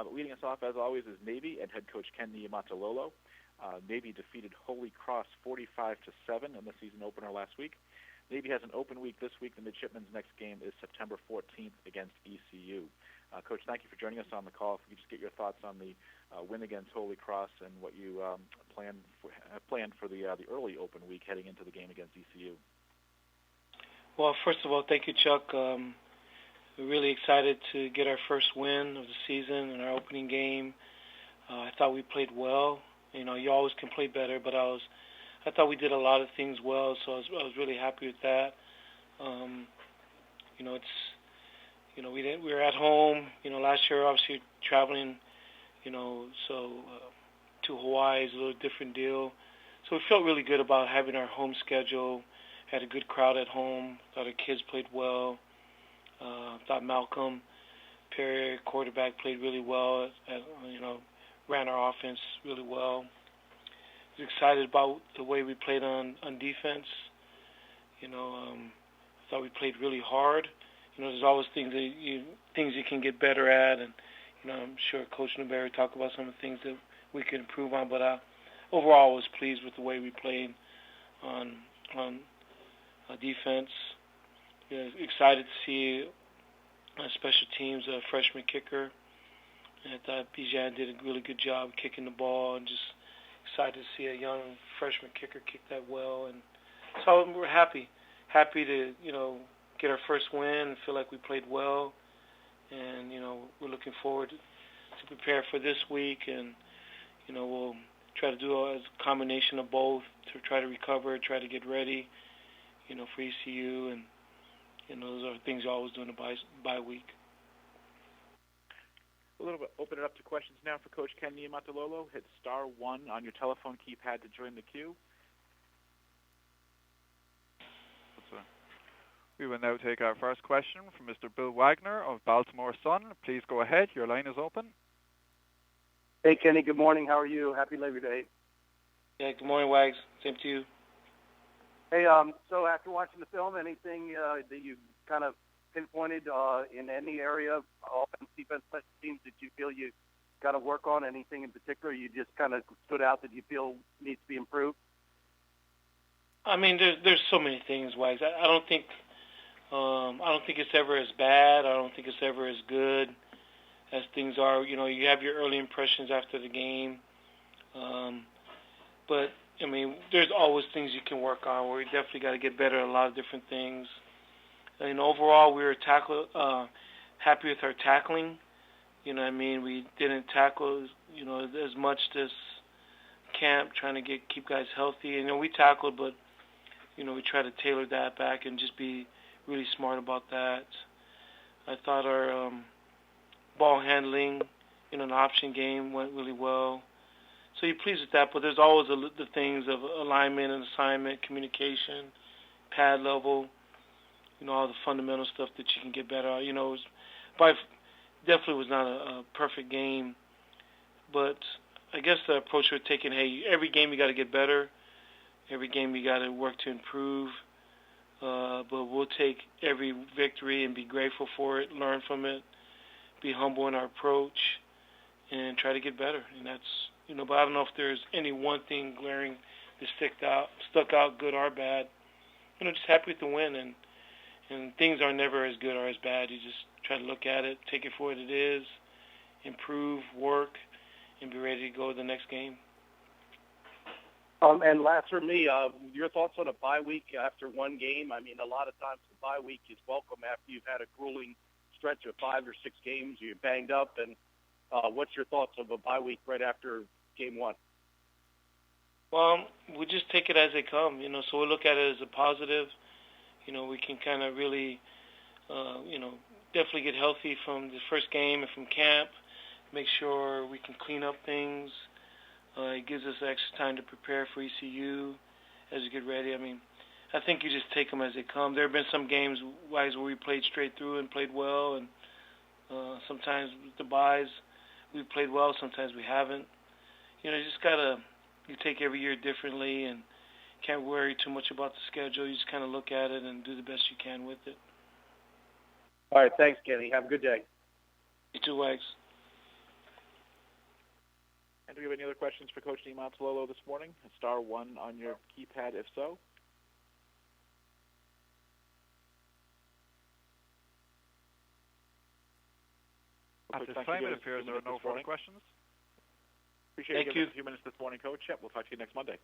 Leading us off, as always, is Navy and head coach Ken Niumatalolo. Navy defeated Holy Cross 45-7 in the season opener last week. Navy has an open week this week. The Midshipmen's next game is September 14th against ECU. Coach, thank you for joining us on the call. If we could just get your thoughts on the win against Holy Cross and what you have planned for the early open week heading into the game against ECU. Well, first of all, thank you, Chuck. We're really excited to get our first win of the season in our opening game. I thought we played well. You know, you always can play better, but I thought we did a lot of things well, so I was really happy with that. We were at home. You know, last year obviously traveling. You know, so to Hawaii is a little different deal. So we felt really good about having our home schedule. Had a good crowd at home. Thought our kids played well. Thought Malcolm Perry, quarterback, played really well. Ran our offense really well. Was excited about the way we played on defense. Thought we played really hard. You know, there's always things you can get better at, and I'm sure Coach Newberry talked about some of the things that we could improve on. But overall, I was pleased with the way we played on defense. Excited to see special teams, freshman kicker. And I thought Bijan did a really good job kicking the ball, and just excited to see a young freshman kicker kick that well. And so we're happy to get our first win and feel like we played well. And we're looking forward to prepare for this week, and we'll try to do a combination of both to try to recover, try to get ready, for ECU, and those are things you always do in a bye week. A little bit, open it up to questions now for Coach Ken Niumatalolo. Hit *1 on your telephone keypad to join the queue. We will now take our first question from Mr. Bill Wagner of Baltimore Sun. Please go ahead. Your line is open. Hey, Kenny. Good morning. How are you? Happy Labor Day. Yeah, good morning, Wags. Same to you. Hey, so after watching the film, anything that you kind of pinpointed in any area, offense, defense, special teams, that you feel you got to work on? Anything in particular you just kind of stood out that you feel needs to be improved? I mean, there's so many things, Wags. I don't think it's ever as bad. I don't think it's ever as good as things are. You have your early impressions after the game. But, I mean, there's always things you can work on. We definitely got to get better at a lot of different things. And overall, we were happy with our tackling. We didn't tackle, as much this camp, trying to keep guys healthy. We tackled, but, we try to tailor that back and just be really smart about that. I thought our ball handling in an option game went really well. So you're pleased with that, but there's always the things of alignment and assignment, communication, pad level, all the fundamental stuff that you can get better at. Definitely was not a perfect game, but I guess the approach we're taking, hey, every game you got to get better. Every game you got to work to improve. But we'll take every victory and be grateful for it, learn from it, be humble in our approach, and try to get better. And that's, but I don't know if there's any one thing glaring that stuck out, good or bad. Just happy with the win, and things are never as good or as bad. You just try to look at it, take it for what it is, improve, work, and be ready to go to the next game. And last for me, your thoughts on a bye week after one game? I mean, a lot of times the bye week is welcome after you've had a grueling stretch of 5 or 6 games. You're banged up, and what's your thoughts of a bye week right after game one? Well, we just take it as they come, so we look at it as a positive. We can kind of really, definitely get healthy from the first game and from camp, make sure we can clean up things. It gives us extra time to prepare for ECU as we get ready. I mean, I think you just take them as they come. There have been some games where we played straight through and played well, and sometimes with the byes we played well, sometimes we haven't. You just you take every year differently and can't worry too much about the schedule. You just kind of look at it and do the best you can with it. All right, thanks, Kenny. Have a good day. You too, Wags. And do we have any other questions for Coach Niumatalolo this morning? Star 1 on your keypad, if so. At this time, it appears there are no further questions. Appreciate you giving us a few minutes this morning, Coach. Yep, we'll talk to you next Monday.